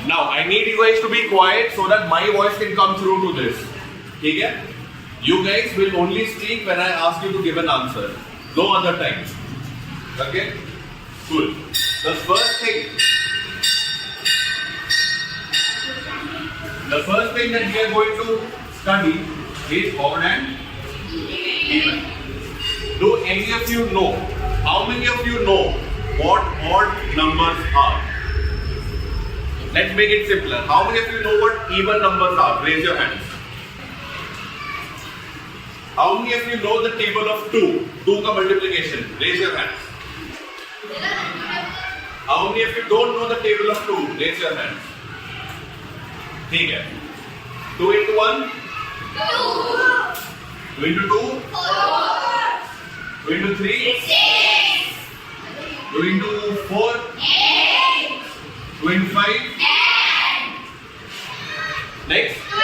Now I need you guys to be quiet so that my voice can come through to this. ठीक है? You guys will only speak when I ask you to give an answer. No other times. Okay? Cool. The first thing that we are going to study is odd and even. Do any of you know? How many of you know what odd numbers are? Let's make it simpler. How many of you know what even numbers are? Raise your hands. How many of you know the table of 2? 2 का multiplication. Raise your hands. How many of you don't know the table of 2? Raise your hands. ठीक है. 2 into 1? 2. 2 into 2? 4. 2 into 3? 6. 2 into 4? 8. 2 into 5? 10. Next? 12. 20.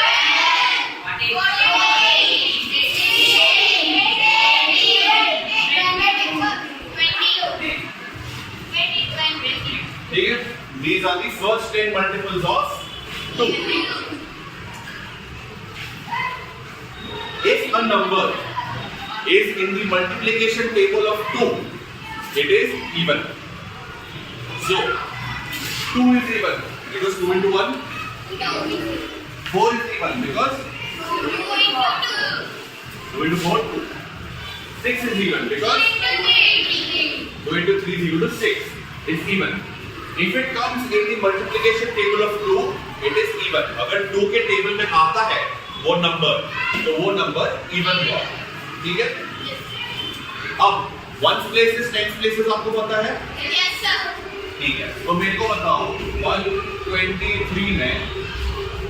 These are the first 10 multiples of 2. If a number is in the multiplication table of 2, it is even. So, 2 is even because 2 into 1. 4 is even because 2 into 4, 2. 6 is even because 2 into 3 is equal to 6. It's even. If it comes in the multiplication table of 2, it is even. अगर 2 के table में आता है वो number, तो वो number even हुआ. ठीक है? अब ones places, tens places आपको पता है? Yes sir. ठीक है. तो मेरे को बताओ 123 में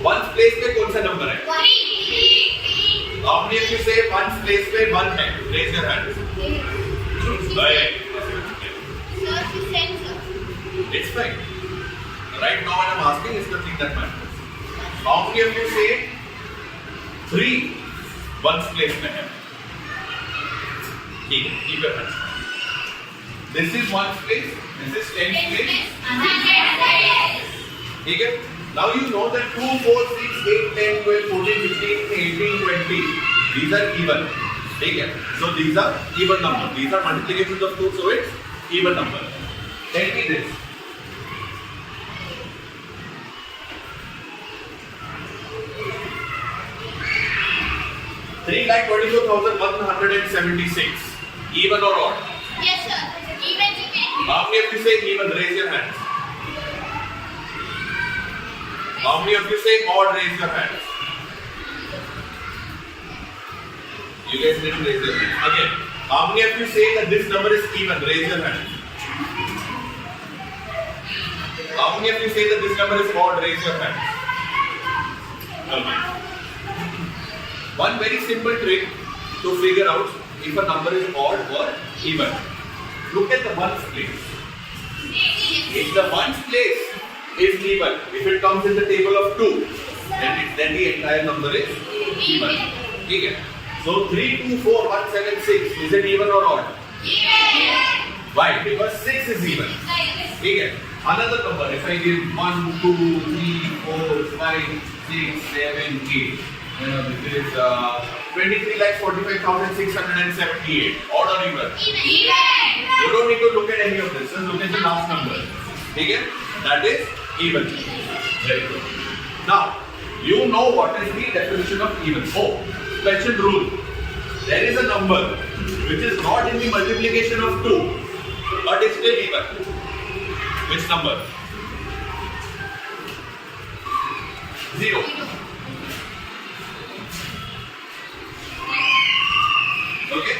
ones place पे कौन सा नंबर है? 3. आपने if you say ones place पे 1 है, raise your hand. Right. It's fine. Right now when I'm asking is the thing that matters. How many of you say 3 ones place में है? ठीक है, keep your hands. This is ones place. This is tens place. ठीक है? Now you know that 2, 4, 6, 8, 10, 12, 14, 15, 18, 20. These are even. ठीक है? So these are even numbers. These are multiplications of 2, so it's even number. Tell me this. 3,24,176. Even or odd? Yes, sir. Even. How many of you say even? Raise your hands. How many of you say odd? Raise your hands. You guys didn't raise your hands. Again, how many of you say that this number is even? Raise your hands. How many of you say that this number is odd? Raise your hands. Okay. One very simple trick to figure out if a number is odd or even. Look at the ones place. If the ones place is even, if it comes in the table of 2, then the entire number is even. Okay. So 3, 2, 4, 1, 7, 6. Is it even or odd? Even. Why? Because 6 is even. Okay. Another number. If I give 1, 2, 3, 4, 5, 6, 7, 8. This is 23,45,678. Odd or even? Even. You don't need to look at any of this. Just look at the last number. Okay? That is even. Very good. Now, you know what is the definition of even. Oh, special rule. There is a number which is not in the multiplication of 2, but is still even. Which number? 0. Okay?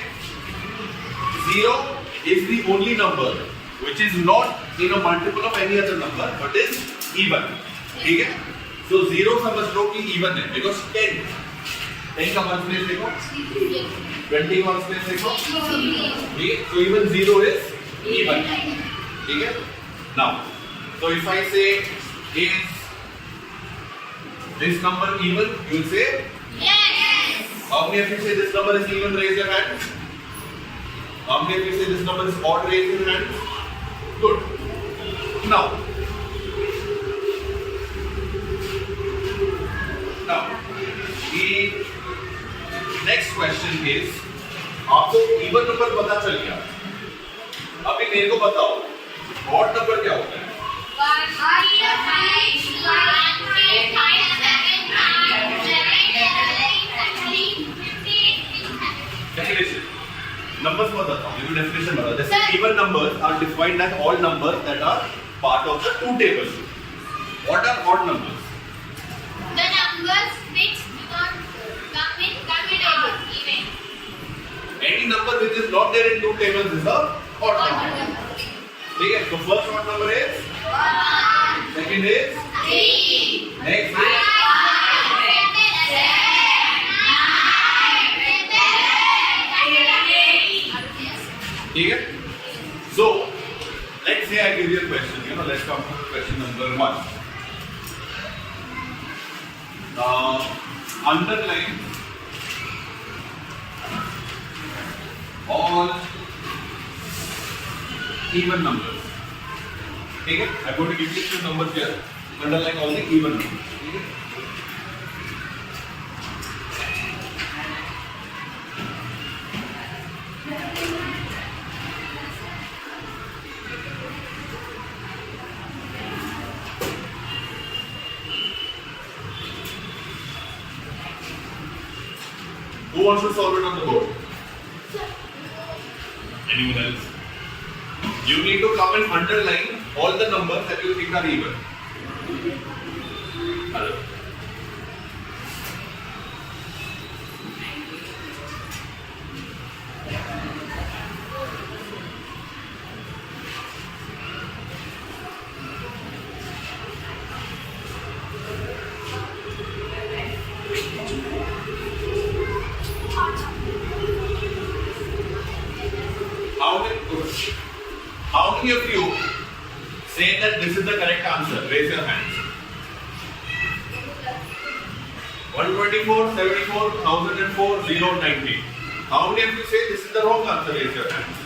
0 is the only number which is not in a multiple of any other number but is even. Okay? So 0 समझ लो कि even है because 10 का ones place देखो 20 का ones place देखो ठीक so even 0 is even. ठीक है? Now, so if I say is this number even, you will say Yes. How many of you say this number is even? Raise your hand. How many of you say this number is odd? Raise your hand. Good. Now, question is, आपको even number पता चल गया, अभी मेरे को बताओ odd number क्या होता है? Definition. Numbers मत बताओ, मेरे को definition बताओ. जैसे even numbers are defined as all numbers that are part of the two tables. What are odd numbers? The numbers which do not come in table even. Any number which is not there in two tables is a odd number. ठीक है, so first odd number is 1, second is 3, next is 5, ठीक है. So let's say I give you a question. Let's come to question number 1. Underline all even numbers. ठीक है, I'm going to give you two numbers here. Underline all the even numbers. ठीक है. Who wants to solve it on the board? Anyone else? You need to come and underline all the numbers that you think are even. Hello. How many of you say that this is the correct answer? Raise your hands. 124, 74, 1004, 090. How many of you say this is the wrong answer? Raise your hands.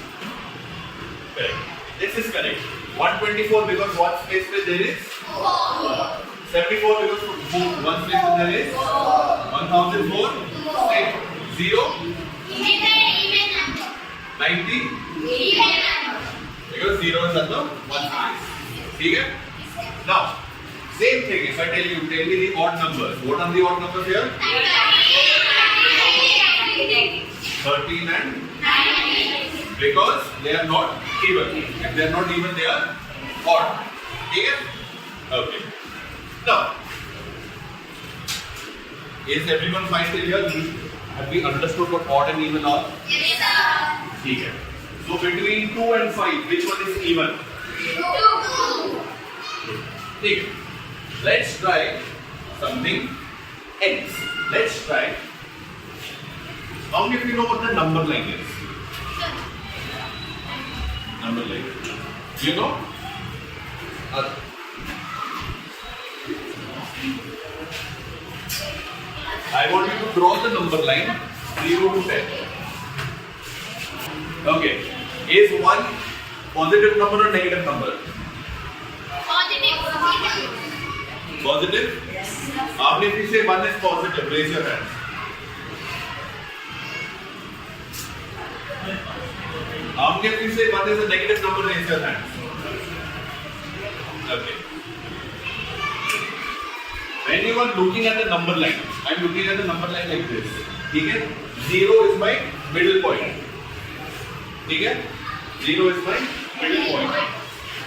Correct. This is correct. 124 because one space there is 74 because one space there is 1004. 0. 90. Because 0 is under one space. ठीक है? Now, same thing. If I tell me the odd numbers. What are the odd numbers here? 13 and 9. Because they are not even. If they are not even, they are odd. ठीक है? Okay. Now, is everyone fine till here? Have we understood what odd and even are? Yes, sir. ठीक है. So between 2 and 5, which one is even? 2. ठीक. Let's try something else. Let's try. How many of you know what the number line is? Number line. You know? I want you to draw the number line 0 to 10. Okay. Is 1 positive number or negative number? Positive? Yes. How many of you say 1 is positive? Raise your hands. How many of you say 1 is a negative number? Raise your hands. Okay. When you are looking at the number line, I am looking at the number line like this. Okay? 0 is my middle point. Okay? 0 is my middle point.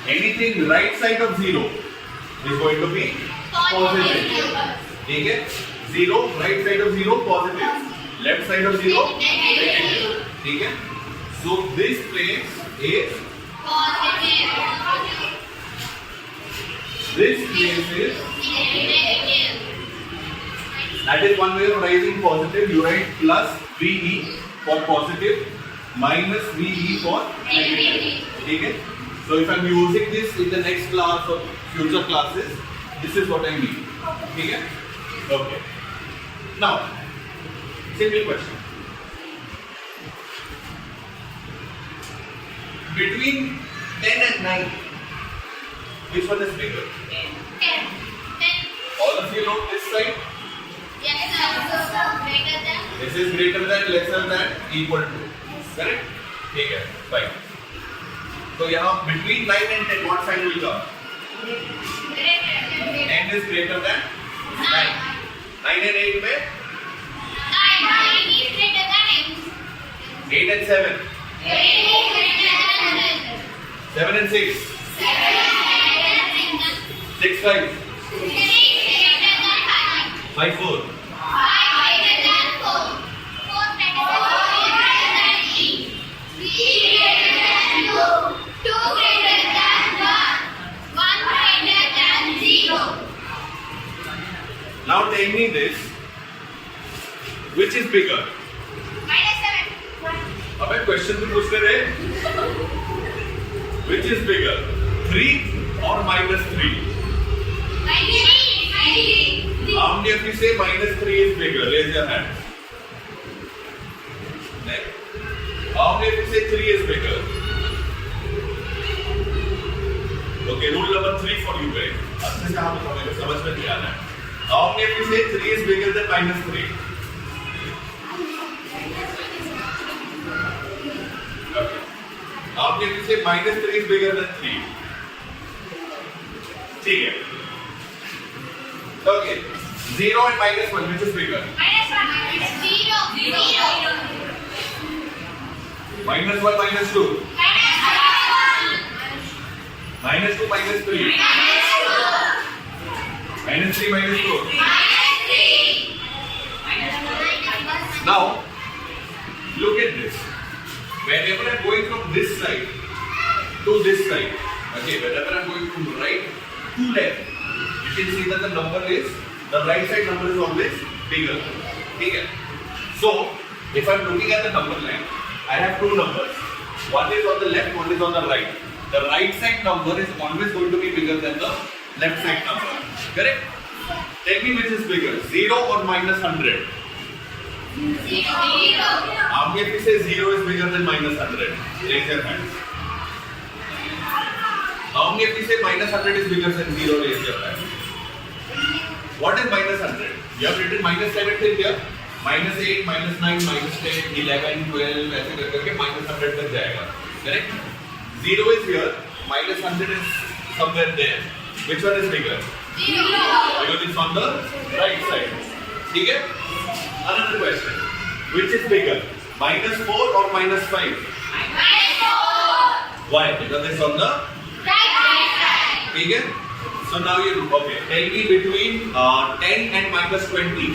Anything right side of 0 is going to be positive. Okay? 0, right side of 0, positive. Left side of 0, negative. Okay? So this place is this place is that is one way of writing positive. You write plus VE for positive minus VE for negative. Okay? So if I am using this in the next class or future classes, this is what I mean. Okay? Okay. Now, simple question. Between 10 and 9, which one is bigger? 10. All of you know this side? Yes, sir. Greater than. This is greater than, lesser than, equal to. Correct? ठीक है, fine. So यहाँ between 9 and 10 what sign will come? Greater than. 10 is greater than 9. 9 and 8 में 9 is greater than 8. 8 and 7. 8 is greater than 7 and 6. 7 is greater than 6, 5. 6 is greater than 5. 5, 4. 5 greater than 4. 4 greater than 3. 3 greater than 2. 2 greater than 1. 1 greater than 0. Now tell me this. Which is bigger? -7. अबे question तो पूछते रहे. Which is bigger? 3 or -3? How many of you say -3 is bigger? Raise your hand. How many of you say 3 is bigger? Okay, rule number 3 for you guys. अच्छे से आप बताओ, समझ में नहीं आ रहा है. How many of you say 3 is bigger than -3? Okay. How many of you say -3 is bigger than 3? ठीक है. Okay. 0 and -1, which is bigger? -1, -2. -2, -3. -3, -4. Now, look at this. Whenever I'm going from this side to this side, okay, whenever I'm going from right to left, you can see that the right side number is always bigger. Okay? So, if I'm looking at the number line, I have two numbers. One is on the left, one is on the right. The right side number is always going to be bigger than the left side number. Correct? Tell me which is bigger, 0 or -100? 0. How many of you say 0 is bigger than -100? Raise your hands. How many of you say -100 is bigger than 0? Raise your hand. What is -100? You have written -17 here. -8, -9, -10, 11, 12 ऐसे करके -100 तक जाएगा. Correct? 0 is here. -100 is somewhere there. Which one is bigger? 0. Because it's on the right side. ठीक है? Another question. Which is bigger? -4 or -5? -4. Why? Because it's on the Right side. ठीक है? So now you okay. Tell me between 10 and -20.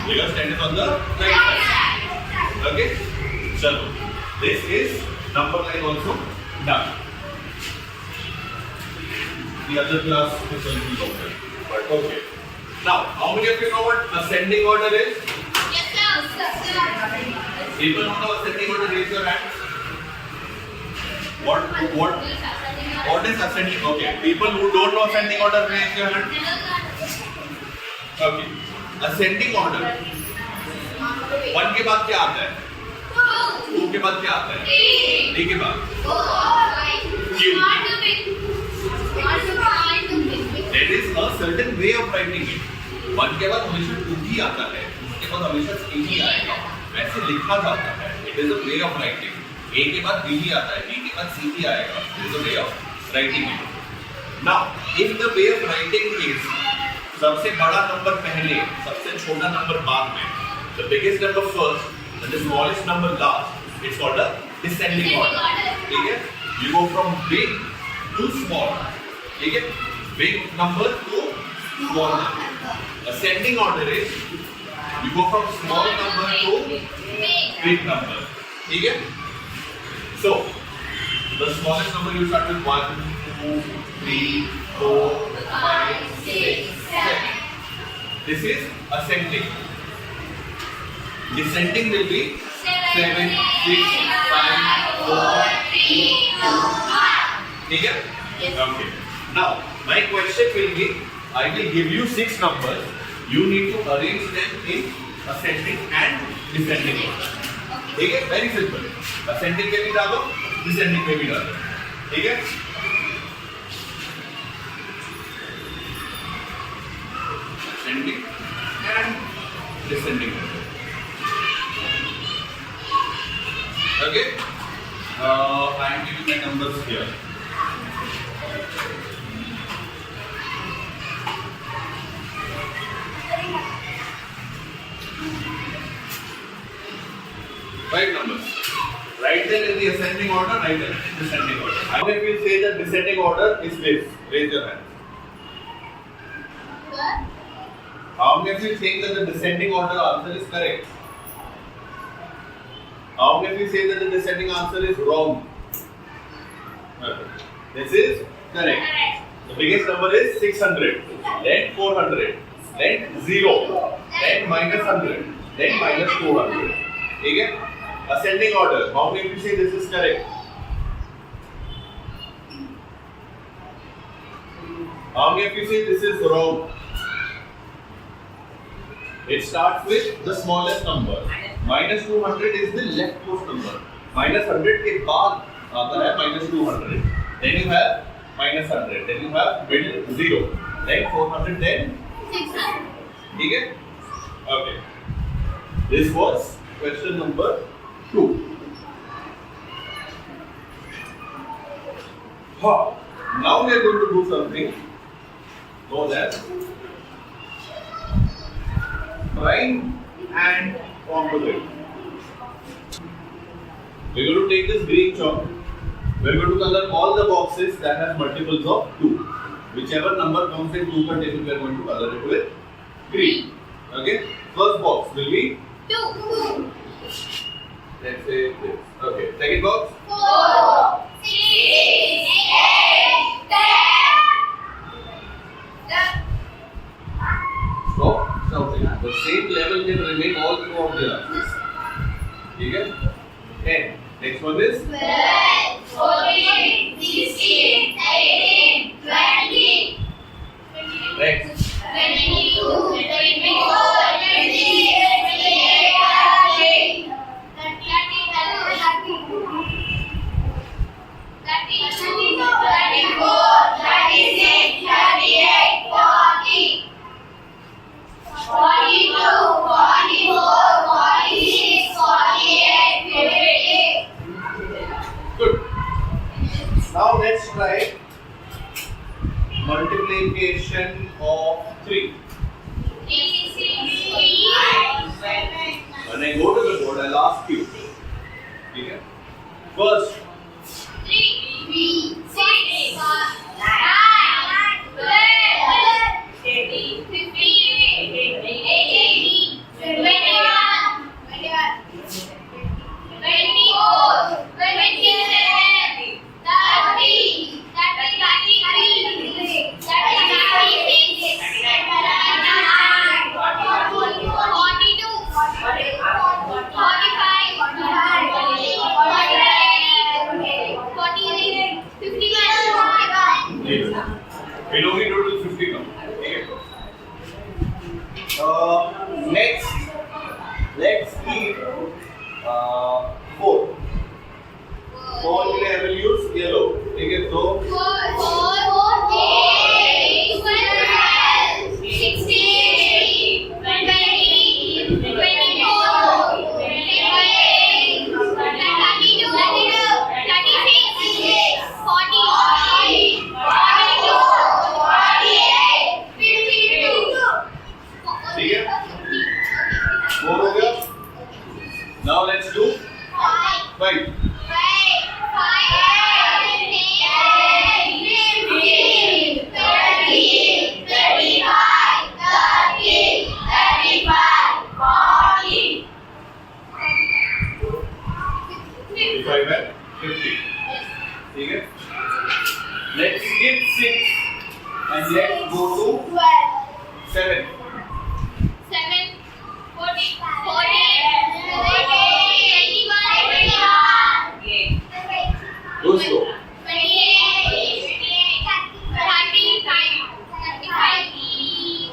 Because 10 is on the right side. Okay? So this is number line also done. The other class is going to be over. But okay. Now, how many of you know what ascending order is? People who know ascending order, raise your hands. What is ascending? Okay. People who don't know ascending order, raise your hand. Okay. Ascending order. 1 के बाद क्या आता है? 2 के बाद क्या आता है? 3 के बाद? There is a certain way of writing it. 1 के बाद हमेशा 2 ही आता है. उसके बाद हमेशा 3 ही आएगा. वैसे लिखा जाता है. It is a way of writing. A के बाद B ही आता है. B के बाद C ही आएगा. It is a way of writing it. Now, if the way of writing is सबसे बड़ा नंबर पहले, सबसे छोटा नंबर बाद में, the biggest number first and the smallest number last, it's called a descending order. ठीक है? You go from big to small. ठीक है? Big number to small number. Ascending order is you go from small number to big number. ठीक है? So the smallest number you start with 1, 2, 3, 4, 5, 6, 7. This is ascending. Descending will be 7, 6, 5, 4, 3, 2, 1. ठीक है? Okay. Now, my question will be, I will give you 6 numbers. You need to arrange them in ascending and descending order. ठीक है? Very simple. Ascending में भी डालो, descending में भी डालो. ठीक है? descending order. Okay? I am giving my numbers here. Five numbers. Write them in the ascending order, write them in the descending order. How many will say that descending order is this? Raise your hand. How many of you think that the descending order answer is correct? How many of you say that the descending answer is wrong? Okay. This is correct. The biggest number is 600, then 400, then 0, then minus 100, then minus 200. Okay? Ascending order. How many of you say this is correct? How many of you say this is wrong? It starts with the smallest number. Minus 200 is the leftmost number. Minus 100 के बाद आता है minus 200. Then you have minus 100. Then you have middle 0. Then 400. Then 600. ठीक है? Okay. This was question number 2. Now we are going to do something known as prime and composite. We are going to take this green chalk. We are going to color all the boxes that have multiples of 2. Whichever number comes in 2 ka table, we are going to color it with green. Okay? First box will be 2. let's say this. Okay. Second box. 4, 6, 8, 10. Stop shouting. The same level can remain all throughout the answers. Okay? 10. Next one is 12, 14, 16, 18, 20. next. 22, 24, 26, 28, 30, 34, 36, 38, 40. 42, 44, 46, 48, 50. Good. Now let's try multiplication of 3. When I go to the board, I'll ask you. Okay? First, 3, 6, 9, 12, 15, 18, 21, 24, 27, 30, 33, 36, 39, 42, 45, 48, 51, we don't need to do 50 now. Okay? Next, let's keep 4. 4 के लिए I will use yellow. ठीक है? So 4, 8, 12, 16, 20, 24, 25, 32, 36, 40, 42, 48, 52. ठीक है? 4 हो गया. Now let's do 5. 55 है 50. ठीक है? Let's skip 6 and let's go to 7. 7, 40, 21, Go slow. 28, 35,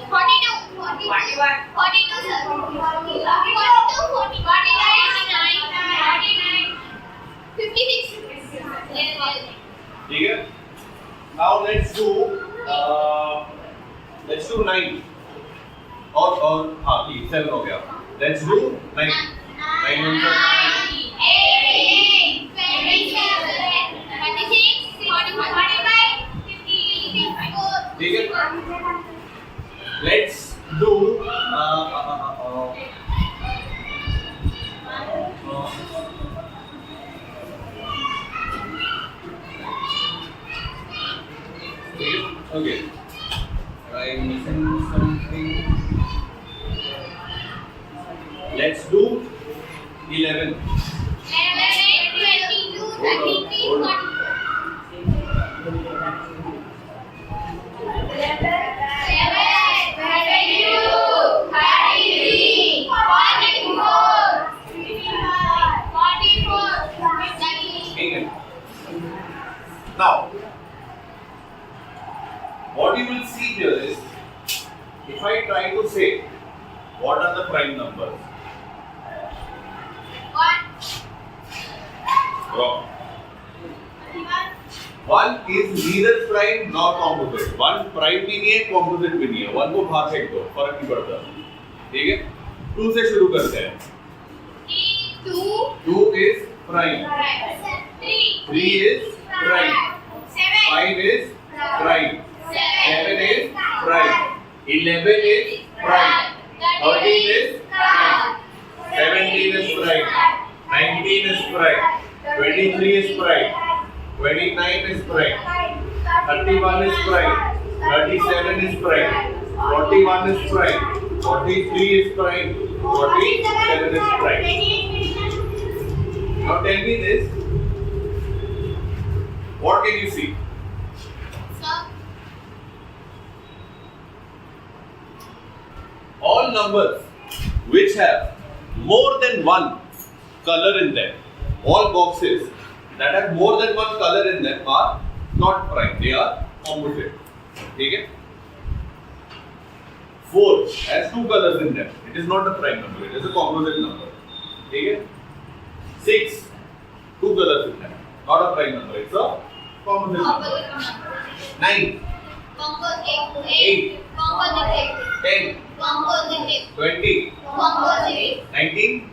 42, 41, 42, sir. 42, 49, 56. ठीक है? Now let's do 9. और हाँ ठीक 7 हो गया. Let's do 9. 9 ones are 18, 27, 26, 45, 54. ठीक है? Let's do okay. I'm missing something. Let's do 11. 11, 22, 33, 44. Now, what you will see here is, if I try to say what are the prime numbers? Wrong. 1 is neither prime nor composite. 1 prime भी नहीं है, composite भी नहीं है. 1 को बाहर फेंक दो, फर्क नहीं पड़ता. ठीक है? 2 से शुरू करते हैं. 2 is prime. 3 is prime. 5 is prime. 7 is prime. 11 is prime. 13 is prime. 17 is prime. 19 is prime. 23 is prime. 29 is prime. 31 is prime. 37 is prime. 41 is prime. 43 is prime. 47 is prime. Now tell me this. What can you see? All numbers which have more than one color in them, all boxes that have more than one color in them are not prime, they are composite. Okay? 4 has 2 colors in them, it is not a prime number, it is a composite number. Okay? 6, 2 colors in them, not a prime number, it's a composite number. 9, 8, 10, 20, 19,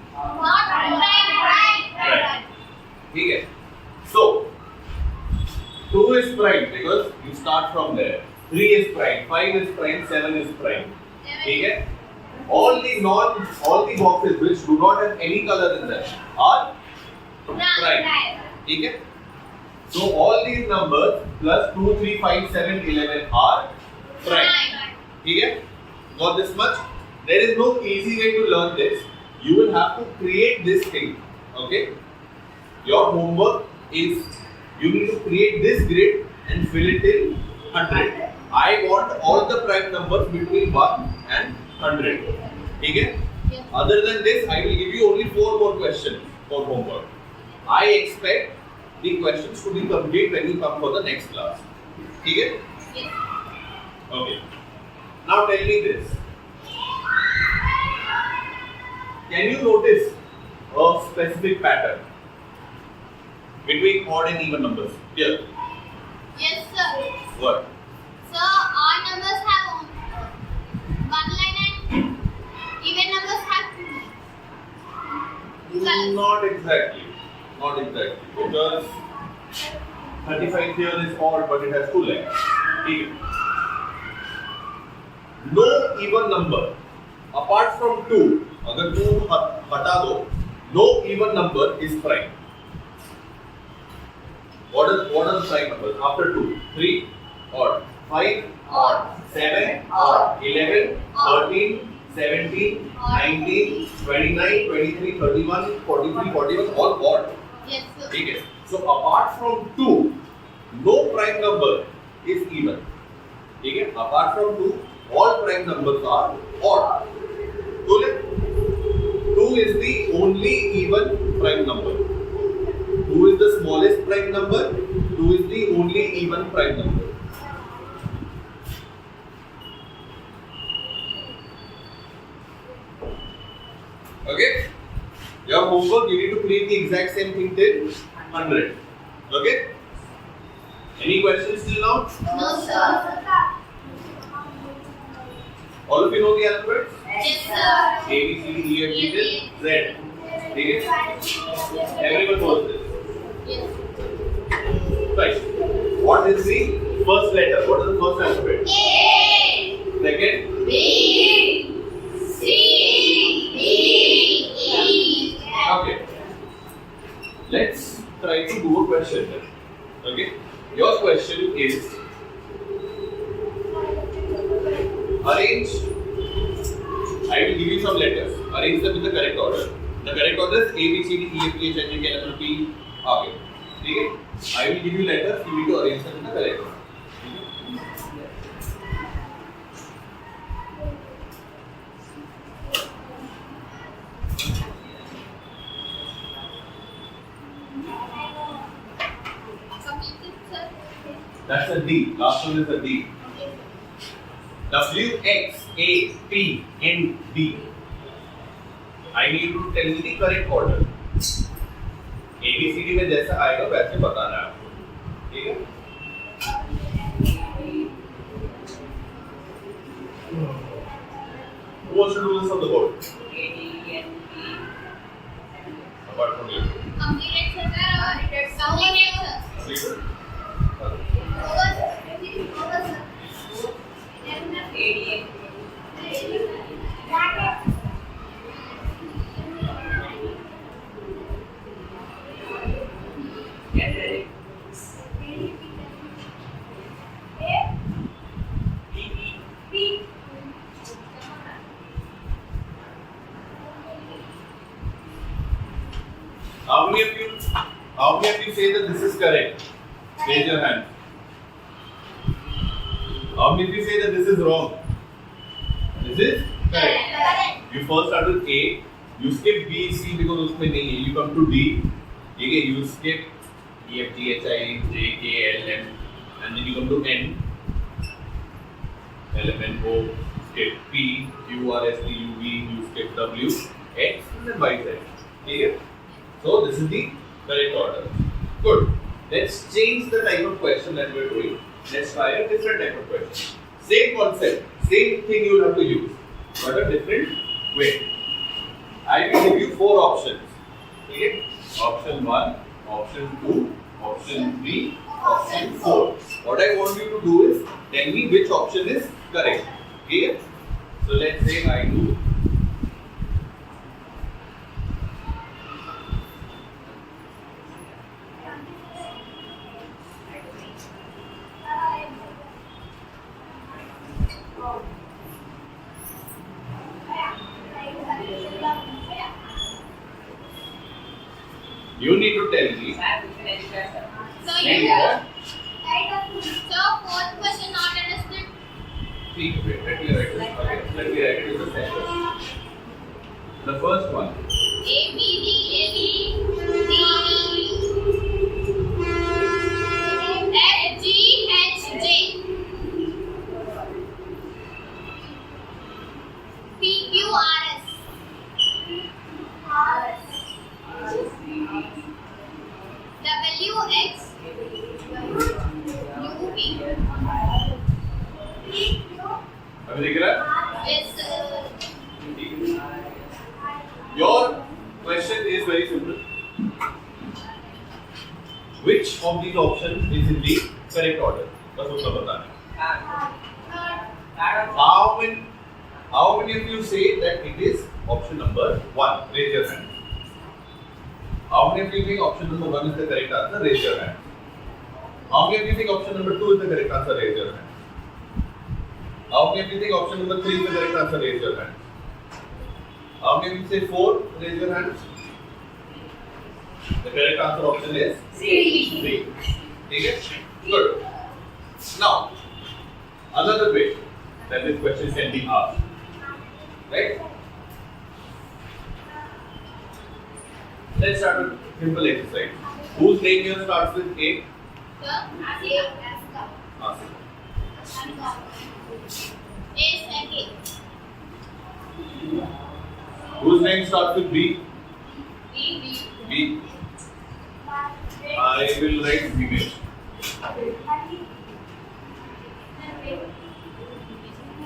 prime. Okay? So, 2 is prime because you start from there. 3 is prime, 5 is prime, 7 is prime. Okay? All the boxes which do not have any color in them are prime. Okay? So all these numbers plus 2, 3, 5, 7, 11 are prime. Okay? Got this much? There is no easy way to learn this. You will have to create this thing. Okay? Your homework is you need to create this grid and fill it in 100. I want all the prime numbers between 1 and 100. Okay? Yes. Other than this, I will give you only 4 more questions for homework. I expect the questions to be complete when you come for the next class. Okay? Yes. Okay. Now tell me this. Can you notice a specific pattern between odd and even numbers? Here. Yes, sir. What? So, odd numbers have one line and even numbers have two colors. Not exactly. Not exactly. Because 35 here is odd but it has 2 lines. Okay. No even number apart from 2, अगर 2 हटा दो, no even number is prime. What are the prime numbers after 2? 3 odd, 5 odd, 7 odd, 11, 13, 17, 19, 29, 23, 31, 43, 41 all odd. Yes, sir. Okay. So apart from 2, no prime number is even. Okay. Apart from 2, all prime numbers are odd. 2 is the only even prime number. 2 is the smallest prime number. 2 is the only even prime number. Okay? Your homework, you need to create the exact same thing till 100. Okay? Any questions till now? No, sir. All of you know the alphabets? Yes, sir. A, B, C, D, E, F, G till Z. Okay? Everyone knows this. Yes. Right. What is the first letter? What is the first alphabet? A, Second? B, C, D, E, F. Okay. Let's try to do a question then. Okay? Your question is arrange. I will give you some letters. Arrange them in the correct order. The correct order is A, B, C, D, E, F, G, H, I, J, K, L, M, N, O, P. Okay. Okay? I will give you letters. You need to arrange them in the correct order. Completed, sir. That's a D. Last one is a D. W, X, A, P, N, D. I need to tell you the correct order. A, B, C, D में जैसा आएगा वैसे बताना है आपको. ठीक है? Who wants to do this on the board? Apart from you. Completed, sir. Completed, sir. Completed? Over, sir. Over, sir. How many of you say that this is correct? Raise your hand. How many of you say that this is wrong? This is correct. You first start with A, you skip B, C because उसमें नहीं है. You come to D. Okay, you skip E, F, G, H, I, J, K, L, M, and then you come to N. L, M, N, O. Skip P, Q, R, S, T, U, V. You skip W, X, and then Y, Z. Okay. So this is the correct order. Good. Let's change the type of question that we're doing. Let's try a different type of question. Same concept, same thing you will have to use, but a different way. I will give you 4 options. Okay? Option 1, option 2, option 3, option 4. What I want you to do is tell me which option is correct. Okay? So let's say I do. You need to tell me. So Maybe you what? So fourth question not understood. See, wait, let me write this. Okay, let me write it in the sentence. The first one. A, B, D, F, G, H, J, P, Q, R, S. W, X, U, P. अभी दिख रहा है? Yes, sir. Your question is very simple. Which of these options is in the correct order? बस उसका बताना है. How many of you say that it is option number 1? Raise your hand. How many of you think option number 1 is the correct answer? Raise your hand. How many of you think option number 2 is the correct answer? Raise your hand. How many of you think option number 3 is the correct answer? Raise your hand. How many of you say 4? Raise your hands. The correct answer option is 3. Okay? Good. Now, another way that this question can be asked. Right? Let's start with simple exercise. Whose name here starts with A? Asif. Whose name starts with B? B. I will write Vinesh.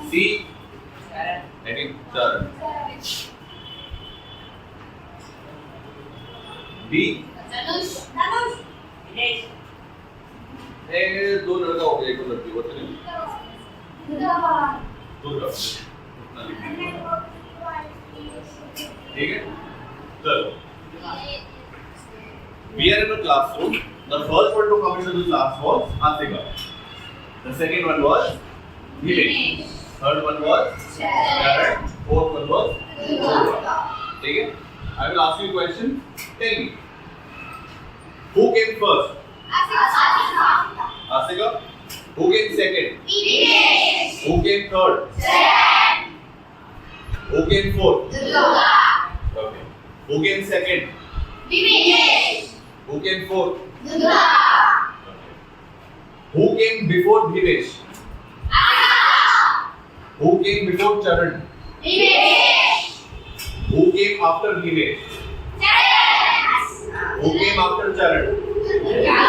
C. I think Sharan. D. Danush. Dinesh. दो लड़का हो गया एक लड़की वो चलिए दुर्गा ठीक है चलो we are in a classroom. The first one to come into the class was Asika. The second one was Dinesh. Third one was Sharon. Fourth one was Durga. ठीक है I will ask you a question. Tell me who came first? Asika. Who came second? Dinesh. Who came third? Sharon. Who came fourth? Durga. Okay. Who came second? Dinesh. Who came fourth? Durga. Okay. Who came before Dinesh? Asika. Who came before Charan? Dinesh. Who came after Dinesh? Sharon. Who came after Charan? Durga.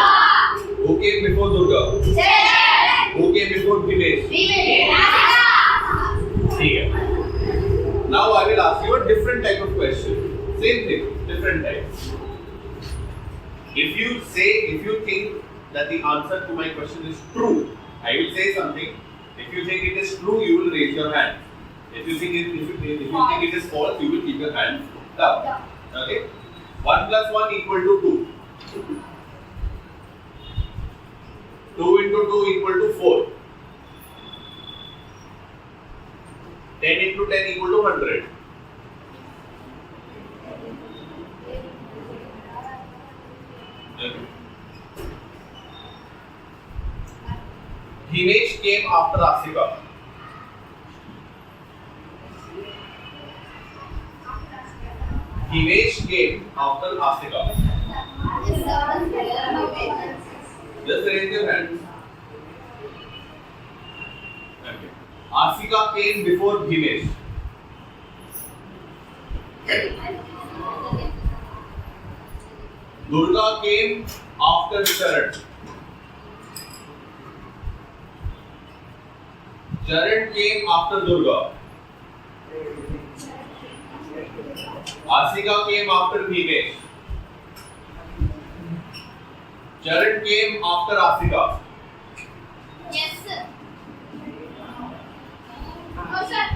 Who came before Durga? Sharon. Who came before Dinesh? Dinesh. Asika. ठीक है. Now I will ask you a different type of question. Same thing, different type. If you think that the answer to my question is true, I will say something. If you think it is true, you will raise your hand. If you think it is false, you will keep your hand down. Okay? 1 plus 1 equal to 2. 2 into 2 equal to 4. 10 into 10 equal to 100. Okay. Dinesh came after Asika. Dinesh came after Asika. Just raise your hands. Okay. Asika came before Dinesh. Durga came after Charan. Charan came after Durga. Asika came after Dinesh. Charan came after Asika. Yes, sir. Oh, sir.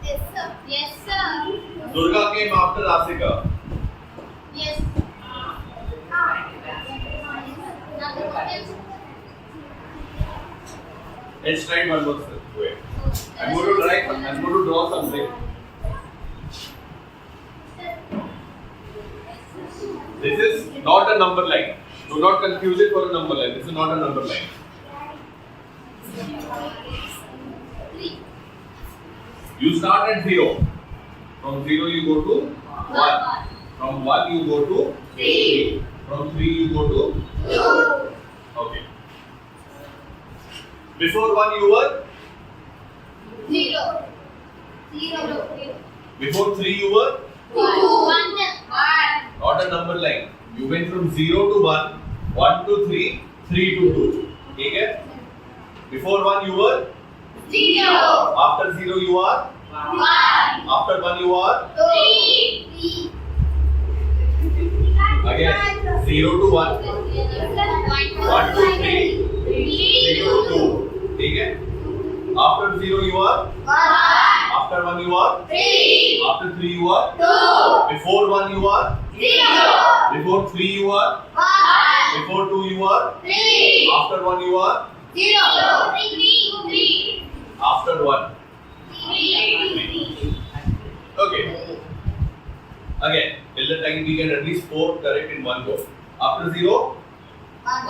Yes, sir. Yes, sir. Durga came after Asika. Yes. Let's try one more way. I'm going to draw something. This is not a number line. Do not confuse it for a number line. This is not a number line. You start at 0. From 0 you go to 1. From 1 you go to 3. From 3 you go to 2. Okay. Before 1 you were? 0. 0. Before 3 you were? 1. Not a number line. You went from 0 to 1, 1 to 3, 3 to 2. Okay? Before 1 you were? 0. After 0 you are? 1. After 1 you are? 3. Again, 0 to 1, 1 to 3, 3 to 2. Okay? After 0 you are? 1. After 1 you are? 3. After 3 you are? 2. Before 1 you are? 0. Before 3 you are? 1. Before 2 you are? 3. After 1 you are? 0. 3. After 1. 3. Okay. Again, till the time we get at least 4 correct in one go. After 0? 1.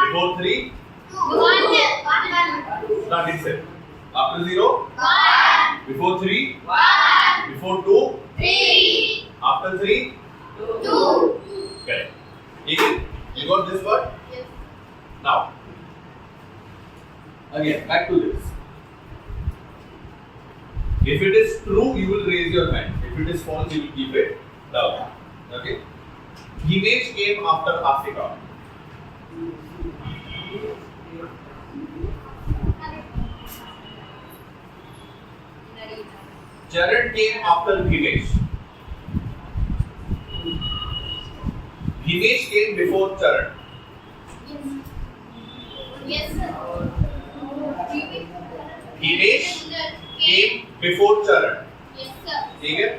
Before 3? 1. Start itself. After 0? 1. Before 3? 1. Before 2? 3. After 3? 2. Correct. Okay? You got this word? Yes. Now, again, back to this. If it is true, you will raise your hand. If it is false, you will keep it down. Okay? Dinesh came after Asika. Charan came after Dinesh. Himesh came before Charan. Yes, sir. Himesh came before Charan. Yes, sir. ठीक है?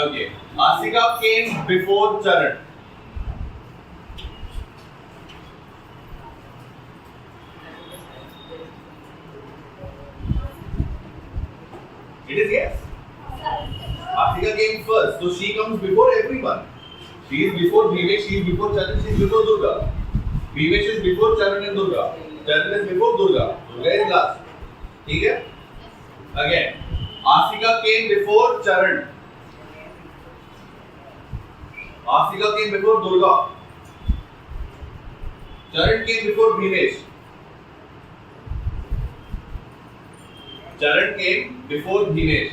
Okay. Asika came before Charan. It is yes. Asika came first, so she comes before everyone. She is before Bhimesh, she is before Charan, she is before Durga. Bhimesh is before Charan and Durga. Charan is before Durga. Durga is last. ठीक है? Again, Asika came before Charan. Asika came before Durga. Charan came before Bhimesh. Charan came before Bhimesh.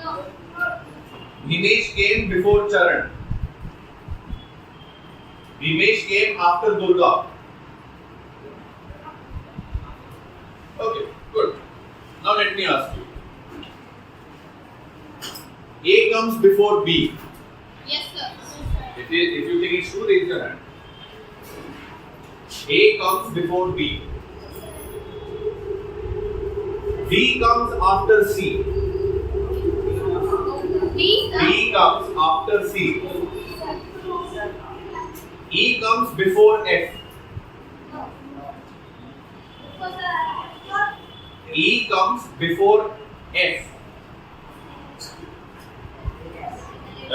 No. Bhimesh came before Charan. Bhimesh came after Durga. Okay, good. Now let me ask you. A comes before B. Yes, sir. If you think it's true, raise your hand. A comes before B. B comes after C. D, sir. B comes after C. E comes before F. E comes before F.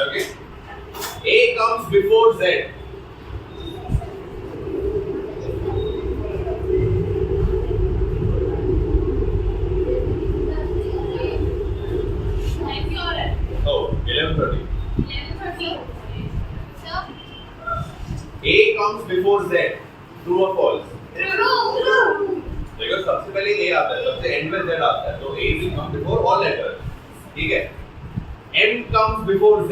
Okay. A comes before Z. Oh, 11:30. 11:30. Sir. A comes before Z. True or false? True. देखो सबसे पहले A आता है, सबसे end में Z आता है, तो A will come before all letters. ठीक है? M comes before Z.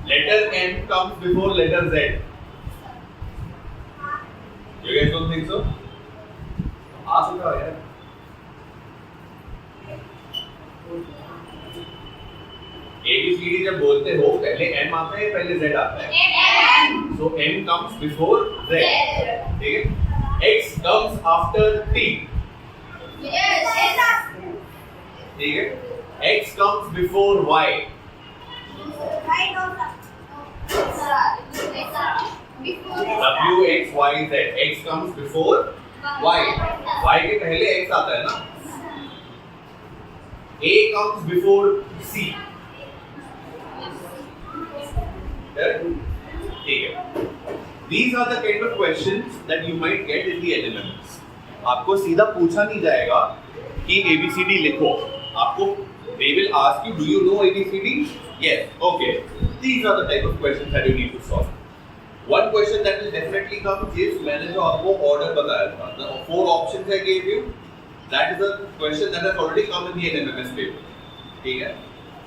Letter M comes before letter Z. You guys don't think so? Ask it यार. ABCD जब बोलते हो पहले M आता है या पहले Z आता है? So M comes before Z. ठीक है? X comes after T. Yes. ठीक है? X comes before Y. W X Y Z. X comes before Y. Y के पहले X आता है ना? A comes before C. ठीक है. These are the kind of questions that you might get in the LMS. आपको सीधा पूछा नहीं जाएगा कि ABCD लिखो. आपको they will ask you, do you know ABCD? Yes. Okay. These are the type of questions that you need to solve. One question that will definitely come is मैंने जो आपको order बताया था, the 4 options I gave you, that is a question that has already come in the LMS paper. ठीक है?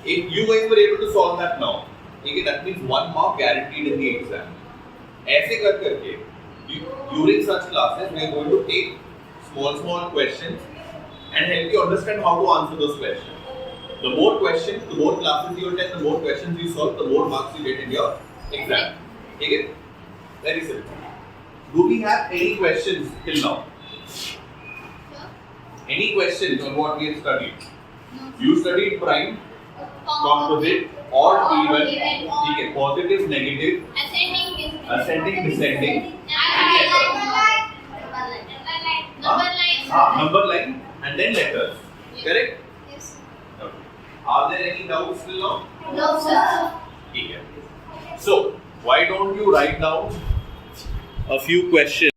If you guys were able to solve that now, ठीक है? That means 1 mark guaranteed in the exam. ऐसे कर करके during such classes we are going to take small questions and help you understand how to answer those questions. The more questions, the more classes you attend, the more questions you solve, the more marks you get in your exam. ठीक है? Very simple. Do we have any questions till now? Any questions on what we have studied? You studied prime, composite, odd, even. ठीक है? Positive, negative, ascending, descending, and letters. Number line and then letters. Correct? Yes. Okay. Are there any doubts till now? No, sir. ठीक है. So, why don't you write down a few questions?